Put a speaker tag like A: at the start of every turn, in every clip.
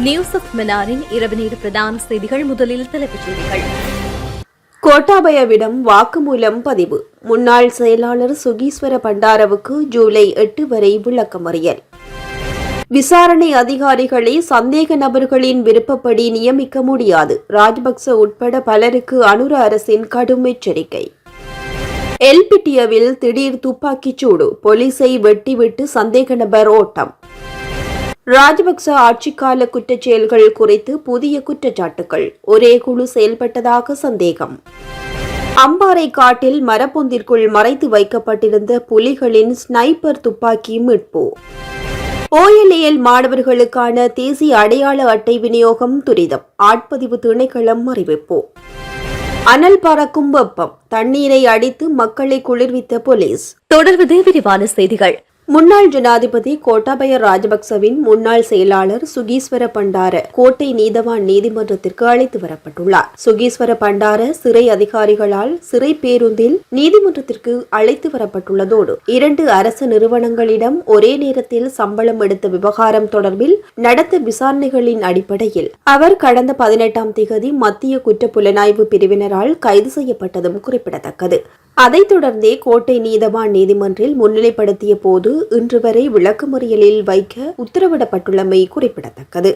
A: News of மன்னாரின் இரவு நேர பிரதான செய்திகள். முதலில் தலைப்புச் செய்திகள்.
B: கோட்டாபயவிடம் வாக்குமூலம் பதிவு. முன்னாள் செயலாளர் சுகீஸ்வர பண்டாரவுக்கு ஜூலை 8 வரை விளக்கமறியல். விசாரணை அதிகாரிகளை சந்தேக நபர்களின் விருப்பப்படி நியமிக்க முடியாது. ராஜபக்ச உட்பட பலருக்கு அனுர அரசின் கடும் எச்சரிக்கை. எல்பிட்டியவில் திடீர் துப்பாக்கிச் சூடு. போலீஸை வெட்டிவிட்டு சந்தேக நபர் ஓட்டம். ராஜபக்ச ஆட்சிக்கால குற்றச்செயல்கள் குறித்து புதிய குற்றச்சாட்டுகள். ஒரே குழு செயல்பட்டதாக சந்தேகம். அம்பாறை காட்டில் மரப்பொந்திற்குள் மறைத்து வைக்கப்பட்டிருந்த புலிகளின் ஸ்னைப்பர் துப்பாக்கி மீட்பு. OLAL மாணவர்களுக்கான தேசிய அடையாள அட்டை விநியோகம் துரிதம். ஆட்பதிவு திணைக்களம் அறிவிப்பு. அனல் பறக்கும் வெப்பம். தண்ணீரை அடித்து மக்களை குளிர்வித்த போலீஸ்.
A: தொடர்வது விரிவான செய்திகள்.
B: முன்னாள் ஜனாதிபதி கோட்டாபய ராஜபக்சவின் முன்னாள் செயலாளர் சுகீஸ்வர பண்டார கோட்டை நீதவான் நீதிமன்றத்திற்கு அழைத்து வரப்பட்டுள்ளார். சுகீஸ்வர பண்டார சிறை அதிகாரிகளால் சிறை பேருந்தில் நீதிமன்றத்திற்கு அழைத்து வரப்பட்டுள்ளதோடு 2 அரசு நிறுவனங்களிடம் ஒரே நேரத்தில் சம்பளம் எடுத்த விவகாரம் தொடர்பில் நடந்த விசாரணைகளின் அடிப்படையில் அவர் கடந்த 18ஆம் தேதி மத்திய குற்றப்புலனாய்வு பிரிவினரால் கைது செய்யப்பட்டதும் குறிப்பிடத்தக்கது. அதைத் தொடர்ந்தே கோட்டை நீதவான் நீதிமன்றில் முன்னிலைப்படுத்திய போது இன்று வரை விளக்கமறியலில் வைக்க உத்தரவிடப்பட்டுள்ளமை குறிப்பிடத்தக்கது.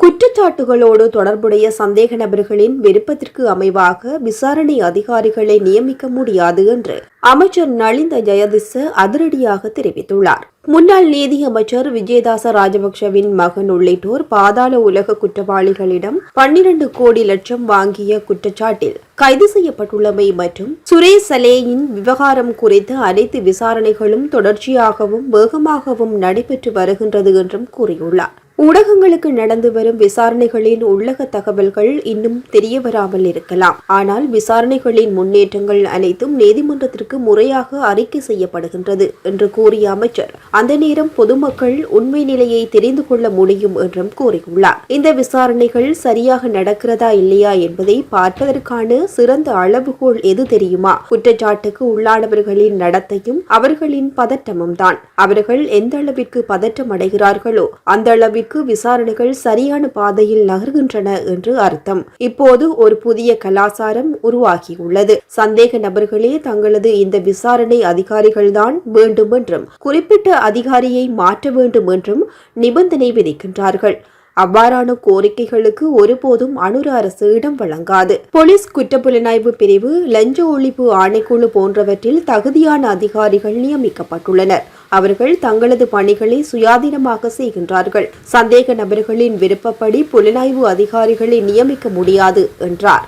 B: குற்றச்சாட்டுகளோடு தொடர்புடைய சந்தேக நபர்களின் விருப்பத்திற்கு அமைவாக விசாரணை அதிகாரிகளை நியமிக்க முடியாது என்று அமைச்சர் நலிந்த ஜெயதிச அதிரடியாக தெரிவித்துள்ளார். முன்னாள் நீதி அமைச்சர் விஜயதாச ராஜபக்சவின் மகன் உள்ளிட்டோர் பாதாள உலக குற்றவாளிகளிடம் 12 கோடி லட்சம் வாங்கிய குற்றச்சாட்டில் கைது செய்யப்பட்டுள்ளமை மற்றும் சுரேஷ் சலேயின் விவகாரம் குறித்த அனைத்து விசாரணைகளும் தொடர்ச்சியாகவும் வேகமாகவும் நடைபெற்று வருகின்றது என்றும் கூறியுள்ளார். ஊடகங்களுக்கு நடந்து வரும் விசாரணைகளின் உள்ளக தகவல்கள் இன்னும் தெரியவராமல் இருக்கலாம். ஆனால் விசாரணைகளின் முன்னேற்றங்கள் அனைத்தும் நீதிமன்றத்திற்கு முறையாக அறிக்கை செய்யப்படுகின்றது என்று கூறிய அமைச்சர் அந்த நேரம் பொதுமக்கள் உண்மை நிலையை தெரிந்து கொள்ள முடியும் என்றும் கூறியுள்ளார். இந்த விசாரணைகள் சரியாக நடக்கிறதா இல்லையா என்பதை பார்ப்பதற்கான சிறந்த அளவுகோல் எது தெரியுமா? குற்றச்சாட்டுக்கு உள்ளானவர்களின் நடத்தையும் அவர்களின் பதட்டமும் தான். அவர்கள் எந்த அளவிற்கு பதட்டம் அடைகிறார்களோ அந்த அளவிற்கு விசாரணைகள் சரியான பாதையில் நகர்கின்றன என்று அர்த்தம். இப்போது ஒரு புதிய கலாச்சாரம் உருவாகியுள்ளது. சந்தேக நபர்களே தங்களது இந்த விசாரணை அதிகாரிகள்தான் வேண்டும் என்றும் குறிப்பிட்ட அதிகாரியை மாற்ற வேண்டும் என்றும் நிபந்தனை விதிக்கின்றார்கள். அவ்வாறான கோரிக்கைகளுக்கு ஒருபோதும் அனுர அரசு இடம் வழங்காது. போலீஸ் குற்றப்புலனாய்வு பிரிவு, லஞ்ச ஒழிப்பு ஆணைக்குழு போன்றவற்றில் தகுதியான அதிகாரிகள் நியமிக்கப்பட்டுள்ளனர். அவர்கள் தங்களது பணிகளை சுயாதீனமாக செய்கின்றார்கள். சந்தேக நபர்களின் விருப்பப்படி புலனாய்வு அதிகாரிகளை நியமிக்க முடியாது என்றார்.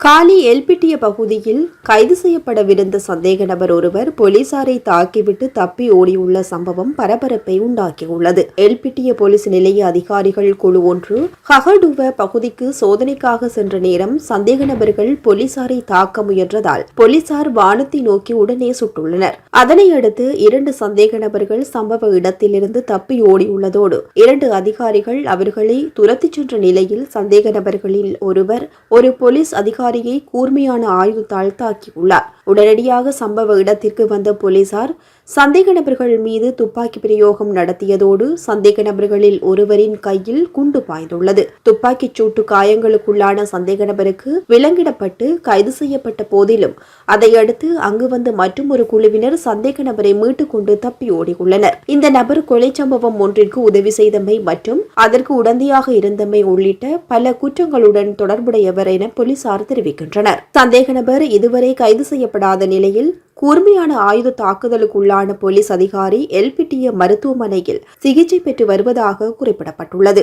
B: காலி எல்பிட்டிய பகுதியில் கைது செய்யப்படவிருந்த சந்தேக நபர் ஒருவர் போலீசாரை தாக்கிவிட்டு தப்பி ஓடியுள்ள சம்பவம் பரபரப்பை உண்டாக்கியுள்ளது. எல்பிட்டிய போலீஸ் நிலைய அதிகாரிகள் குழு ஒன்று ஹகடுவ பகுதிக்கு சோதனைக்காக சென்ற நேரம் சந்தேக நபர்கள் போலீசாரை தாக்க முயன்றதால் போலீசார் வானத்தை நோக்கி உடனே சுட்டுள்ளனர். அதனையடுத்து 2 சந்தேக நபர்கள் சம்பவ இடத்திலிருந்து தப்பி ஓடியுள்ளதோடு 2 அதிகாரிகள் அவர்களை துரத்திச் சென்ற நிலையில் சந்தேக நபர்களில் ஒருவர் ஒரு போலீஸ் அதிகாரி கூர்மையான ஆயுதத்தால் தாக்கியுள்ளார். உடனடியாக சம்பவ இடத்திற்கு வந்த போலீசார் சந்தேக நபர்கள் மீது துப்பாக்கி பிரயோகம் நடத்தியதோடு சந்தேக நபர்களில் ஒருவரின் கையில் குண்டு பாய்ந்துள்ளது. துப்பாக்கிச் சூட்டு காயங்களுக்குள்ளான சந்தேக நபருக்கு விலங்கிடப்பட்டு கைது செய்யப்பட்ட போதிலும் அதையடுத்து அங்கு வந்த மற்றொரு குழுவினர் சந்தேக நபரை மீட்டுக் கொண்டு தப்பி ஓடியுள்ளனர். இந்த நபர் கொலை சம்பவம் ஒன்றிற்கு உதவி செய்தமை மற்றும் அதற்கு உடந்தையாக இருந்தமை உள்ளிட்ட பல குற்றங்களுடன் தொடர்புடையவர் என போலீசார் தெரிவிக்கின்றனர். சந்தேக நபர் இதுவரை கைது செய்யப்படாத நிலையில் கூர்மையான ஆயுத தாக்குதலுக்குள்ளான போலீஸ் அதிகாரி எல்பிட்டிய மருத்துவமனையில் சிகிச்சை பெற்று வருவதாக குறிப்பிடப்பட்டுள்ளது.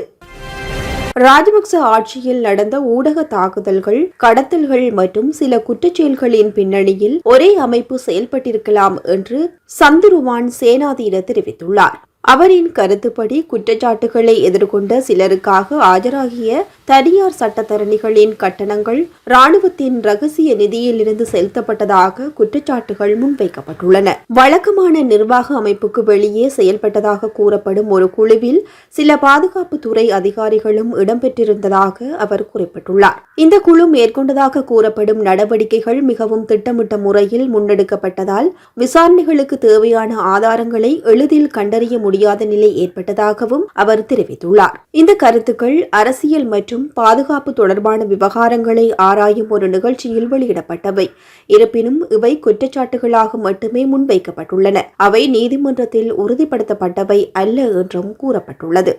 B: ராஜபக்ச ஆட்சியில் நடந்த ஊடக தாக்குதல்கள், கடத்தல்கள் மற்றும் சில குற்றச்செயல்களின் பின்னணியில் ஒரே அமைப்பு செயல்பட்டிருக்கலாம் என்று சந்துருவான் சேனாதீர தெரிவித்துள்ளார். அவரின் கருத்துப்படி குற்றச்சாட்டுகளை எதிர்கொண்ட சிலருக்காக ஆஜராகிய தனியார் சட்டத்தரணிகளின் கட்டணங்கள் ராணுவத்தின் ரகசிய நிதியிலிருந்து செலுத்தப்பட்டதாக குற்றச்சாட்டுகள் முன்வைக்கப்பட்டுள்ளன. வழக்கமான நிர்வாக அமைப்புக்கு வெளியே செயல்பட்டதாக கூறப்படும் ஒரு குழுவில் சில பாதுகாப்புத்துறை அதிகாரிகளும் இடம்பெற்றிருந்ததாக அவர் குறிப்பிட்டுள்ளார். இந்த குழு மேற்கொண்டதாக கூறப்படும் நடவடிக்கைகள் மிகவும் திட்டமிட்ட முறையில் முன்னெடுக்கப்பட்டதால் விசாரணைகளுக்கு தேவையான ஆதாரங்களை எளிதில் கண்டறிய முடியாத நிலை ஏற்பட்டதாகவும் அவர் தெரிவித்துள்ளார். இந்த கருத்துக்கள் அரசியல் மற்றும் பாதுகாப்பு தொடர்பான விவகாரங்களை ஆராயும் ஒரு நிகழ்ச்சியில் வெளியிடப்பட்டவை. இருப்பினும் இவை குற்றச்சாட்டுகளாக மட்டுமே முன்வைக்கப்பட்டுள்ளன. அவை நீதிமன்றத்தில் உறுதிப்படுத்தப்பட்டவை அல்ல என்றும் கூறப்பட்டுள்ளது.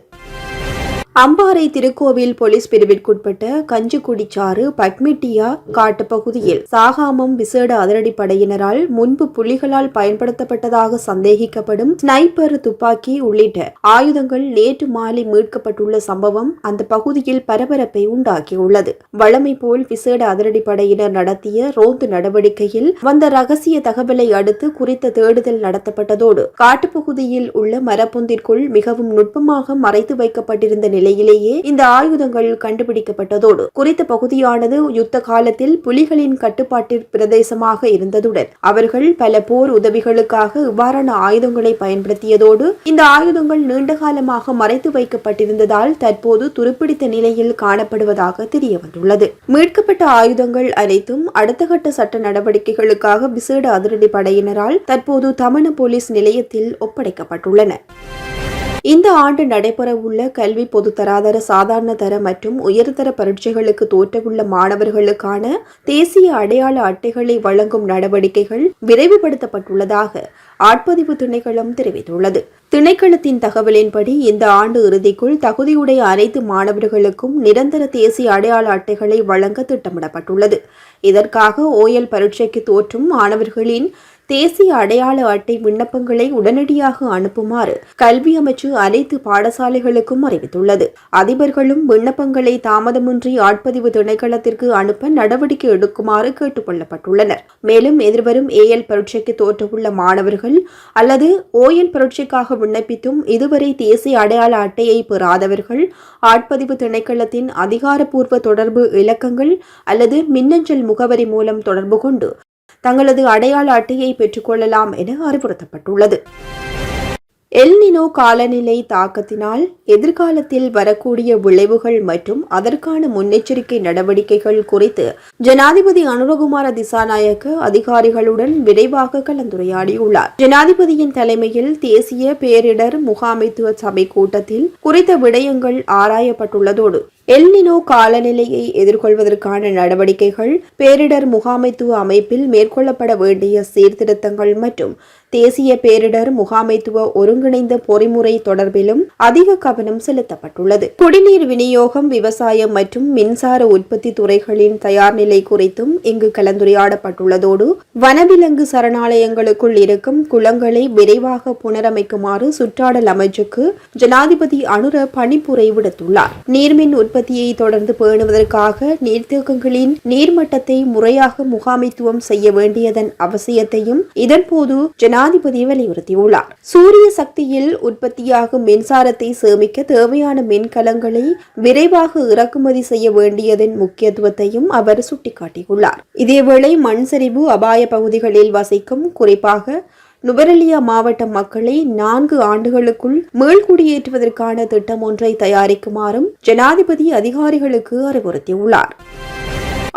B: அம்பாறை திருக்கோவில் போலீஸ் பிரிவிற்குட்பட்ட கஞ்சிக்குடிச்சாறு பக்மிட்டியா காட்டுப்பகுதியில் சாகாமம் விசேட அதிரடிப்படையினரால் முன்பு புலிகளால் பயன்படுத்தப்பட்டதாக சந்தேகிக்கப்படும் ஸ்னைப்பர் துப்பாக்கி உள்ளிட்ட ஆயுதங்கள் நேற்று மாலை மீட்கப்பட்டுள்ள சம்பவம் அந்த பகுதியில் பரபரப்பை உண்டாக்கியுள்ளது. வழமை போல் விசேட அதிரடிப்படையினர் நடத்திய ரோந்து நடவடிக்கையில் வந்த ரகசிய தகவலை அடுத்து குறித்த தேடுதல் நடத்தப்பட்டதோடு காட்டுப்பகுதியில் உள்ள மரப்பொந்திற்குள் மிகவும் நுட்பமாக மறைத்து வைக்கப்பட்டிருந்த நிலையிலேயே இந்த ஆயுதங்கள் கண்டுபிடிக்கப்பட்டதோடு குறித்த பகுதியானது யுத்த காலத்தில் புலிகளின் கட்டுப்பாட்டில் பிரதேசமாக இருந்ததுடன் அவர்கள் பல போர் உதவிகளுக்காக இவ்வாறான ஆயுதங்களை பயன்படுத்தியதோடு இந்த ஆயுதங்கள் நீண்ட காலமாக மறைத்து வைக்கப்பட்டிருந்ததால் தற்போது துருப்பிடித்த நிலையில் காணப்படுவதாக தெரியவந்துள்ளது. மீட்கப்பட்ட ஆயுதங்கள் அனைத்தும் அடுத்த கட்ட சட்ட நடவடிக்கைகளுக்காக விசேட அதிரடி படையினரால் தற்போது தமன போலீஸ் நிலையத்தில் ஒப்படைக்கப்பட்டுள்ளன. இந்த ஆண்டு நடைபெறவுள்ள கல்வி பொதுத்தராதர சாதாரண தர மற்றும் உயர்தர பரீட்சைகளுக்கு தோற்றவுள்ள மாணவர்களுக்கான தேசிய அடையாள அட்டைகளை வழங்கும் நடவடிக்கைகள் விரைவுபடுத்தப்பட்டுள்ளதாக ஆட்பதிவு திணைக்களம் தெரிவித்துள்ளது. திணைக்களத்தின் தகவலின்படி இந்த ஆண்டு இறுதிக்குள் தகுதியுடைய அனைத்து மாணவர்களுக்கும் நிரந்தர தேசிய அடையாள அட்டைகளை வழங்க திட்டமிடப்பட்டுள்ளது. இதற்காக ஓயல் பரீட்சைக்கு தோற்றும் மாணவர்களின் தேசிய அடையாள அட்டை விண்ணப்பங்களை உடனடியாக அனுப்புமாறு கல்வி அமைச்சு அனைத்து பாடசாலைகளுக்கும் அறிவித்துள்ளது. அதிபர்களும் விண்ணப்பங்களை தாமதமின்றி ஆட்பதிவு திணைக்களத்திற்கு அனுப்ப நடவடிக்கை எடுக்குமாறு கேட்டுக் கொள்ளப்பட்டுள்ளனர். மேலும் எதிர்வரும் ஏஎல் பரீட்சைக்கு தோற்றவுள்ள மாணவர்கள் அல்லது ஓஎல் பரீட்சைக்காக விண்ணப்பித்தும் இதுவரை தேசிய அடையாள அட்டையை பெறாதவர்கள் ஆட்பதிவு திணைக்களத்தின் அதிகாரப்பூர்வ தொடர்பு இலக்கங்கள் அல்லது மின்னஞ்சல் முகவரி மூலம் தொடர்பு கொண்டு தங்களது அடையாள அட்டையை பெற்றுக்கொள்ளலாம் என அறிவுறுத்தப்பட்டுள்ளது. எல்னினோ காலநிலை தாக்கத்தினால் எதிர்காலத்தில் வரக்கூடிய விளைவுகள் மற்றும் அதற்கான முன்னெச்சரிக்கை நடவடிக்கைகள் குறித்து ஜனாதிபதி அனுரகுமார திசாநாயக்க அதிகாரிகளுடன் விரைவாக கலந்துரையாடியுள்ளார். ஜனாதிபதியின் தலைமையில் தேசிய பேரிடர் முகாமைத்துவ சபை கூட்டத்தில் குறித்த விடயங்கள் ஆராயப்பட்டுள்ளதோடு எல்னினோ காலநிலையை எதிர்கொள்வதற்கான நடவடிக்கைகள், பேரிடர் முகாமைத்துவ அமைப்பில் மேற்கொள்ளப்பட வேண்டிய சீர்திருத்தங்கள் மற்றும் தேசிய பேரிடர் முகாமைத்துவ ஒருங்கிணைந்த பொறிமுறை தொடர்பிலும் அதிக கவனம் செலுத்தப்பட்டுள்ளது. குடிநீர் விநியோகம், விவசாயம் மற்றும் மின்சார உற்பத்தி துறைகளின் தயார் நிலை குறித்தும் இங்கு கலந்துரையாடப்பட்டுள்ளதோடு வனவிலங்கு சரணாலயங்களுக்குள் இருக்கும் குளங்களை விரைவாக புனரமைக்குமாறு சுற்றாடல் அமைச்சுக்கு ஜனாதிபதி அனுர பணிப்புரை விடுத்துள்ளார். நீர்மின் உற்பத்தியை தொடர்ந்து பேணுவதற்காக நீர்த்தேக்கங்களின் நீர்மட்டத்தை முறையாக முகாமைத்துவம் செய்ய வேண்டியதன் அவசியத்தையும் இதன்போது ஜனாதிபதி வலியுறுத்தியுள்ளார். சூரிய சக்தியில் உற்பத்தியாகும் மின்சாரத்தை சேமிக்க தேவையான மின்கலங்களை விரைவாக இறக்குமதி செய்ய வேண்டியதன் முக்கியத்துவத்தையும் அவர் சுட்டிக்காட்டியுள்ளார். இதேவேளை மண் சரிவு அபாய பகுதிகளில் வசிக்கும் குறிப்பாக நுவரெலியா மாவட்ட மக்களை 4 ஆண்டுகளுக்குள் மீள்குடியேற்றுவதற்கான திட்டம் ஒன்றை தயாரிக்குமாறும் ஜனாதிபதி அதிகாரிகளுக்கு அறிவுறுத்தியுள்ளார்.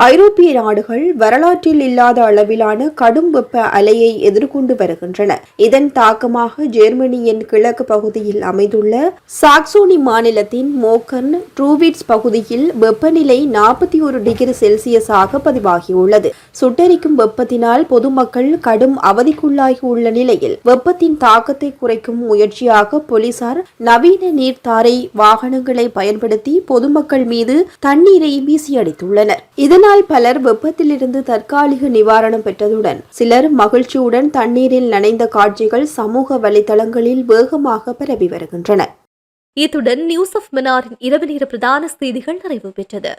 B: ஐரோப்பிய நாடுகள் வரலாற்றில் இல்லாத அளவிலான கடும் வெப்ப அலையை எதிர்கொண்டு வருகின்றன. இதன் தாக்கமாக ஜெர்மனியின் கிழக்கு பகுதியில் அமைந்துள்ள சாக்சோனி மாநிலத்தின் மோக்கர்ன் ட்ரூவிட்ஸ் பகுதியில் வெப்பநிலை 41 டிகிரி செல்சியஸாக பதிவாகியுள்ளது. சுட்டெரிக்கும் வெப்பத்தினால் பொதுமக்கள் கடும் அவதிக்குள்ளாகியுள்ள நிலையில் வெப்பத்தின் தாக்கத்தை குறைக்கும் முயற்சியாக போலீசார் நவீன நீர்த்தாரை வாகனங்களை பயன்படுத்தி பொதுமக்கள் மீது தண்ணீரை வீசியடித்துள்ளனர். இதனால் பலர் வெப்பத்திலிருந்து தற்காலிக நிவாரணம் பெற்றதுடன் சிலர் மகிழ்ச்சியுடன் தண்ணீரில் நனைந்த காட்சிகள் சமூக வலைதளங்களில் வேகமாக பரவி வருகின்றன.
A: இத்துடன் நியூஸ் ஆஃப் மன்னாரின் இரவு நேர பிரதான செய்திகள் நிறைவு பெற்றது.